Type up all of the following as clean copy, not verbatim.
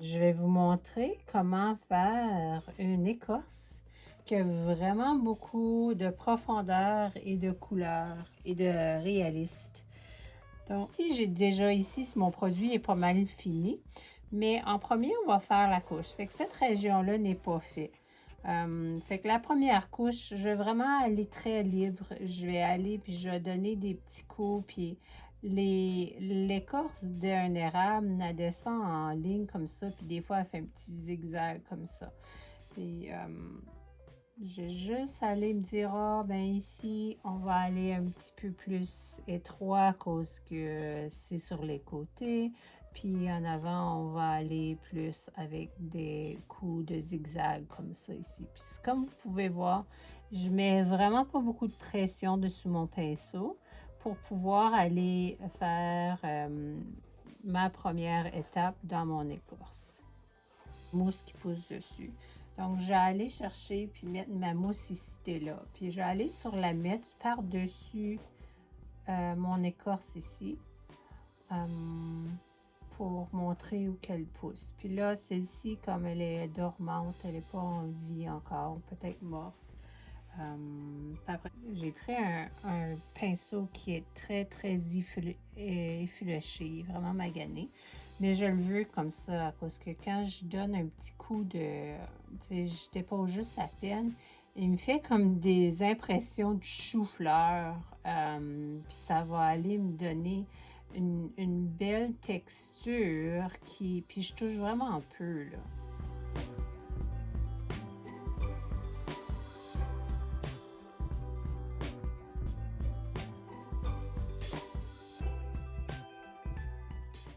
Je vais vous montrer comment faire une écorce qui a vraiment beaucoup de profondeur et de couleur et de réaliste. Donc, si j'ai déjà ici, mon produit est pas mal fini, mais en premier, on va faire la couche. Fait que cette région-là n'est pas faite. Fait que la première couche, je vais vraiment aller très libre. Je vais aller puis je vais donner des petits coups puis l'écorce d'un érable, elle descend en ligne comme ça puis des fois elle fait un petit zigzag comme ça. Puis je vais juste aller me dire, ah, ben ici, on va aller un petit peu plus étroit à cause que c'est sur les côtés. Puis en avant, on va aller plus avec des coups de zigzag comme ça ici. Puis comme vous pouvez voir, je mets vraiment pas beaucoup de pression dessus mon pinceau pour pouvoir aller faire ma première étape dans mon écorce. Mousse qui pousse dessus. Donc, je vais aller chercher puis mettre ma mousse ici là. Puis, je vais aller sur la mettre par-dessus mon écorce ici pour montrer où qu'elle pousse. Puis là, celle-ci, comme elle est dormante, elle n'est pas en vie encore, peut-être morte. Après, j'ai pris un pinceau qui est très, très effiloché, vraiment magané. Mais je le veux comme ça, parce que quand je donne un petit coup de... Tu sais, je dépose juste à peine, il me fait comme des impressions de chou-fleur. Puis ça va aller me donner une belle texture qui... Puis je touche vraiment un peu, là.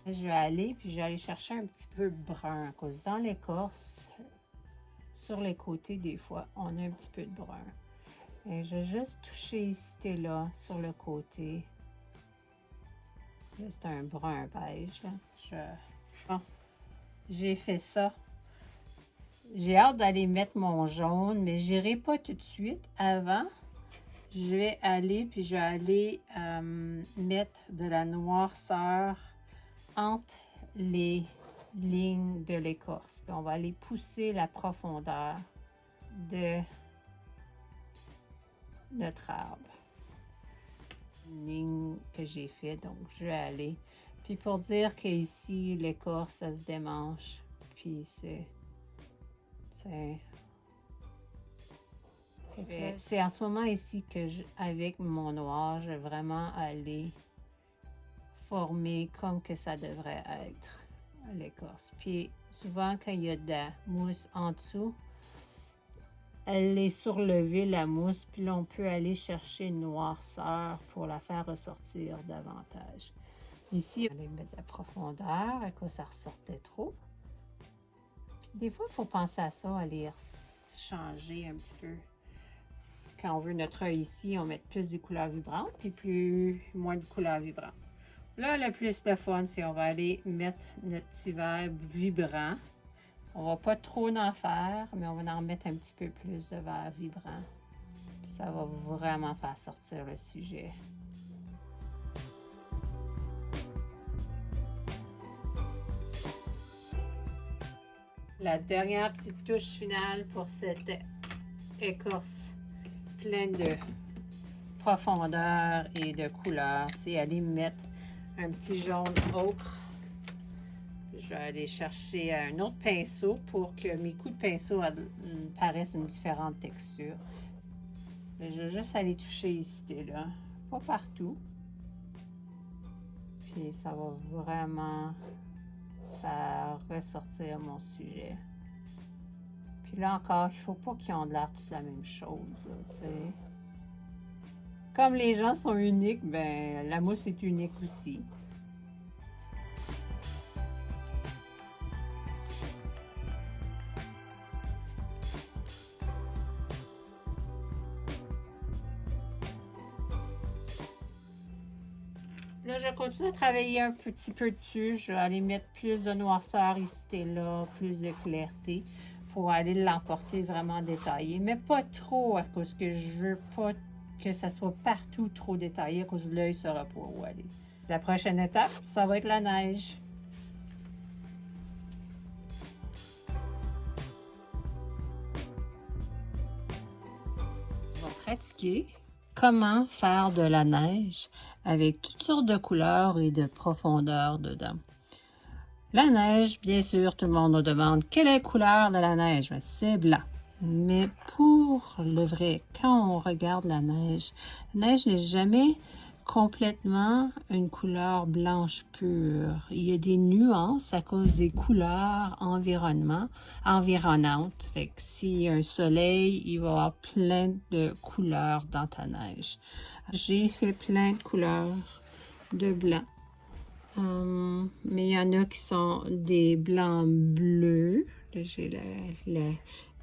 Je vais aller, puis je vais aller chercher un petit peu de brun, cause dans l'écorce, sur les côtés, des fois, on a un petit peu de brun. Et je vais juste toucher ici et là, sur le côté. Juste un brun beige, là. Bon, j'ai fait ça. J'ai hâte d'aller mettre mon jaune, mais j'irai pas tout de suite. Avant, je vais aller, puis je vais aller mettre de la noirceur entre les lignes de l'écorce. Puis on va aller pousser la profondeur de notre arbre. Une ligne que j'ai fait, donc je vais aller. Puis pour dire qu'ici, l'écorce, ça se démanche. Puis c'est en ce moment ici que avec mon noir, je vais vraiment aller former comme que ça devrait être l'écorce. Puis souvent quand il y a de la mousse en dessous, elle est surlevée la mousse, puis là on peut aller chercher une noirceur pour la faire ressortir davantage. Ici, on va aller mettre de la profondeur à cause ça ressortait trop. Puis des fois, il faut penser à ça, aller changer un petit peu. Quand on veut notre œil ici, on met plus de couleurs vibrantes, puis moins de couleurs vibrantes. Là, le plus de fun, c'est on va aller mettre notre petit verre vibrant. On va pas trop en faire, mais on va en mettre un petit peu plus de verre vibrant. Puis ça va vraiment faire sortir le sujet. La dernière petite touche finale pour cette écorce pleine de profondeur et de couleur, c'est aller mettre un petit jaune ocre. Je vais aller chercher un autre pinceau pour que mes coups de pinceau paraissent une différente texture. Je vais juste aller toucher ici et là, pas partout. Puis ça va vraiment faire ressortir mon sujet. Puis là encore, il faut pas qu'ils ont l'air toute la même chose, tu sais. Comme les gens sont uniques, ben la mousse est unique aussi. Là, je continue à travailler un petit peu dessus. Je vais aller mettre plus de noirceur ici et là, plus de clarté. Pour aller l'emporter vraiment détaillé, mais pas trop à cause que je veux pas que ça soit partout trop détaillé à cause de l'œil ne saura pas où aller. La prochaine étape, ça va être la neige. pratiquer comment faire de la neige avec toutes sortes de couleurs et de profondeur dedans. La neige, bien sûr, tout le monde nous demande quelle est la couleur de la neige? C'est blanc. Mais pour le vrai, quand on regarde la neige n'est jamais complètement une couleur blanche pure. Il y a des nuances à cause des couleurs environnantes. Fait que s'il y a un soleil, il va y avoir plein de couleurs dans ta neige. J'ai fait plein de couleurs de blanc. Mais il y en a qui sont des blancs bleus. Là, j'ai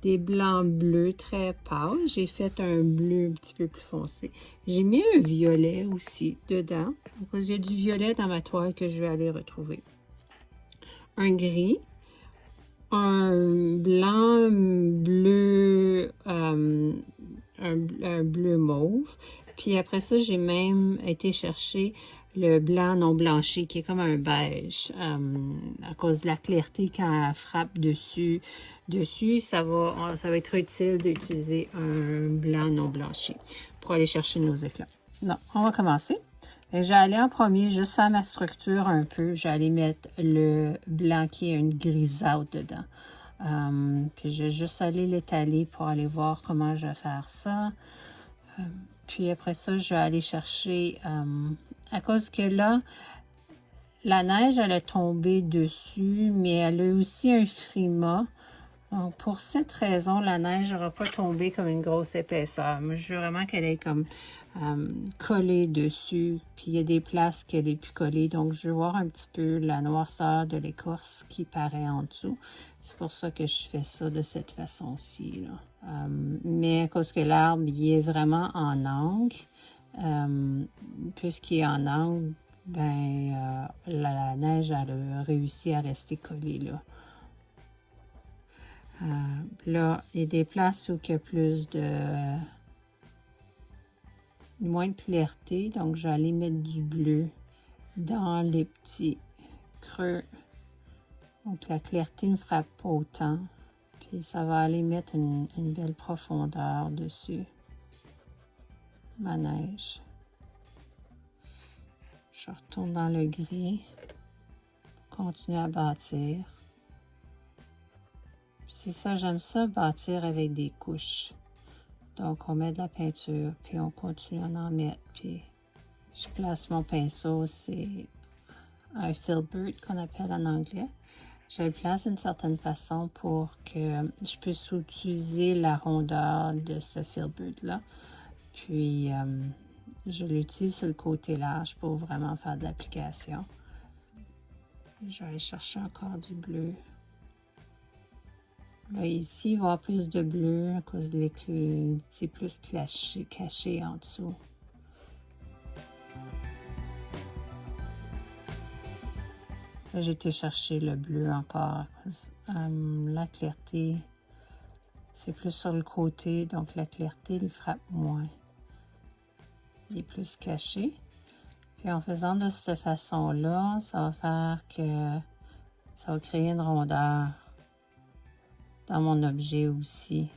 des blancs bleus très pâles. J'ai fait un bleu un petit peu plus foncé. J'ai mis un violet aussi dedans. Donc, j'ai du violet dans ma toile que je vais aller retrouver. Un gris. Un blanc bleu, un bleu mauve. Puis après ça, j'ai même été chercher le blanc non blanchi qui est comme un beige à cause de la clarté quand elle frappe dessus. Ça va être utile d'utiliser un blanc non blanchi pour aller chercher nos éclats. Non, on va commencer. Et je vais aller en premier, juste faire ma structure un peu. Je vais aller mettre le blanc qui est une grisâtre dedans. Puis je vais juste aller l'étaler pour aller voir comment je vais faire ça. Puis après ça, je vais aller chercher, à cause que là, la neige, elle a tombé dessus, mais elle a aussi un frima. Donc, pour cette raison, la neige n'aura pas tombé comme une grosse épaisseur. Moi, je veux vraiment qu'elle est comme collée dessus. Puis, il y a des places qu'elle est plus collée. Donc, je veux voir un petit peu la noirceur de l'écorce qui paraît en dessous. C'est pour ça que je fais ça de cette façon-ci. Mais à cause que l'arbre, il est vraiment en angle, puisqu'il est en angle, ben, la neige, elle a réussi à rester collée là. Là, il y a des places où il y a moins de clarté, donc je vais aller mettre du bleu dans les petits creux. Donc la clarté ne frappe pas autant, puis ça va aller mettre une belle profondeur dessus ma neige. Je retourne dans le gris, continue à bâtir. C'est ça, j'aime ça bâtir avec des couches. Donc, on met de la peinture, puis on continue à en mettre. Puis, je place mon pinceau, c'est un filbert qu'on appelle en anglais. Je le place d'une certaine façon pour que je puisse utiliser la rondeur de ce filbert-là. Puis, je l'utilise sur le côté large pour vraiment faire de l'application. Je vais aller chercher encore du bleu. Là, ici, il va y avoir plus de bleu à cause des c'est plus caché en dessous. Là, j'ai été chercher le bleu encore. La clarté, c'est plus sur le côté, donc la clarté, il frappe moins. Il est plus caché. Puis en faisant de cette façon-là, ça va faire que ça va créer une rondeur dans mon objet aussi.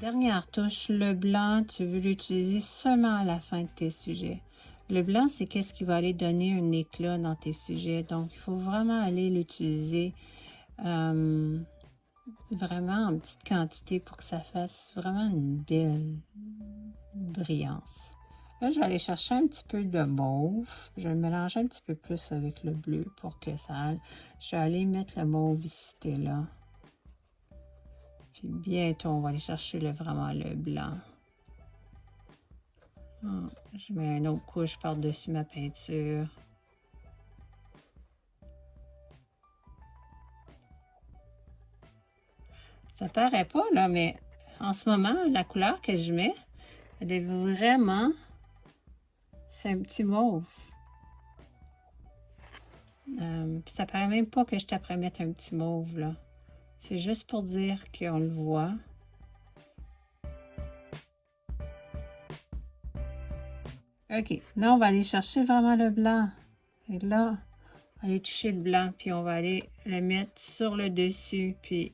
Dernière touche, le blanc, tu veux l'utiliser seulement à la fin de tes sujets. Le blanc, c'est qu'est-ce qui va aller donner un éclat dans tes sujets. Donc, il faut vraiment aller l'utiliser vraiment en petite quantité pour que ça fasse vraiment une belle brillance. Là, je vais aller chercher un petit peu de mauve. Je vais le mélanger un petit peu plus avec le bleu pour que ça aille. Je vais aller mettre le mauve ici là. Puis bientôt, on va aller chercher vraiment le blanc. Je mets une autre couche par-dessus ma peinture. Ça paraît pas, là, mais en ce moment, la couleur que je mets, elle est vraiment... C'est un petit mauve. Puis ça paraît même pas que je t'apprends à mettre un petit mauve, là. C'est juste pour dire qu'on le voit. OK. Là, on va aller chercher vraiment le blanc. Et là, on va aller toucher le blanc, puis on va aller le mettre sur le dessus. Puis,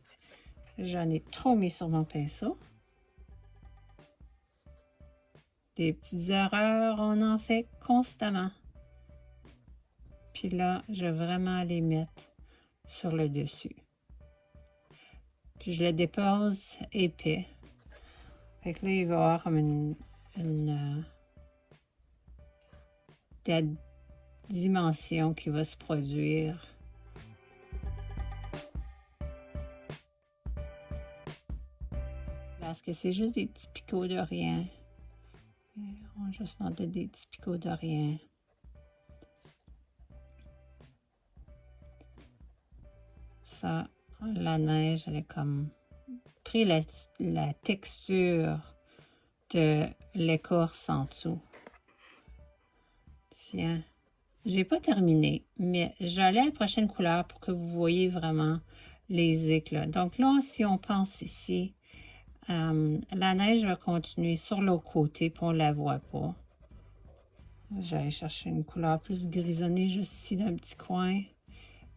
j'en ai trop mis sur mon pinceau. Des petites erreurs, on en fait constamment. Puis là, je vais vraiment les mettre sur le dessus. Puis je le dépose épais. Fait que là, il va y avoir comme la dimension qui va se produire. Parce que c'est juste des petits picots de rien. On va juste en donner des petits picots de rien. Ça, la neige, elle a comme pris la texture de l'écorce en dessous. Tiens, j'ai pas terminé, mais j'allais à la prochaine couleur pour que vous voyez vraiment les éclats. Donc là, si on pense ici, la neige va continuer sur l'autre côté, puis on ne la voit pas. J'allais chercher une couleur plus grisonnée juste ici dans un petit coin.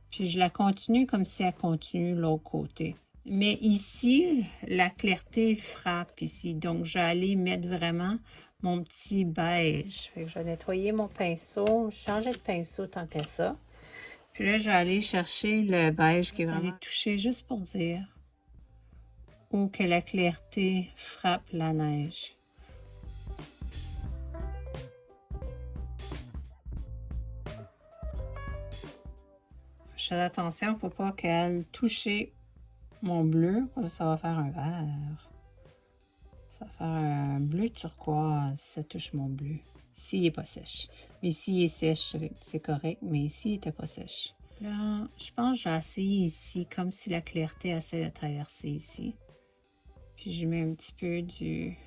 Puis je la continue comme si elle continue l'autre côté. Mais ici, la clarté frappe ici. Donc, je vais aller mettre vraiment mon petit beige. Fait que je vais nettoyer mon pinceau, changer de pinceau tant que ça. Puis là, je vais aller chercher le beige qui est vraiment touché juste pour dire où que la clarté frappe la neige. Je fais attention pour pas qu'elle touche mon bleu. Ça va faire un vert. Ça va faire un bleu turquoise. Ça touche mon bleu. S'il n'est pas sèche. Mais s'il est sèche, c'est correct. Mais ici, il n'était pas sèche. Là, je pense que je vais essayer ici, comme si la clarté essaie de traverser ici. Puis je mets un petit peu du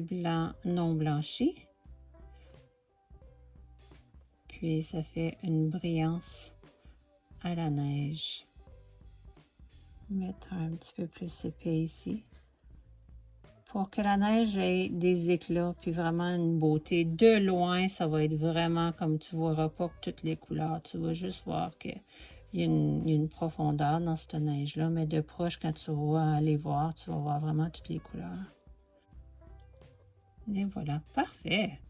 blanc non blanchi. Puis ça fait une brillance à la neige. Mettre un petit peu plus épais ici. Pour que la neige ait des éclats, puis vraiment une beauté. De loin, ça va être vraiment comme tu ne verras pas toutes les couleurs. Tu vas juste voir qu'il y a une profondeur dans cette neige-là. Mais de proche, quand tu vas aller voir, tu vas voir vraiment toutes les couleurs. Et voilà, parfait.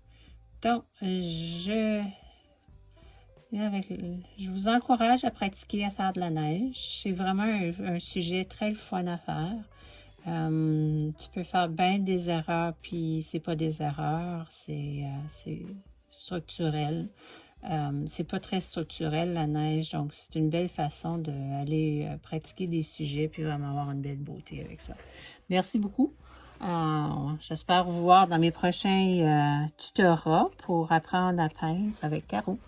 Donc, je vous encourage à pratiquer à faire de la neige. C'est vraiment un sujet très fun à faire. Tu peux faire bien des erreurs, puis c'est pas des erreurs, c'est structurel. C'est pas très structurel la neige, donc c'est une belle façon d'aller pratiquer des sujets, puis vraiment avoir une belle beauté avec ça. Merci beaucoup. J'espère vous voir dans mes prochains tutorats pour apprendre à peindre avec Caro.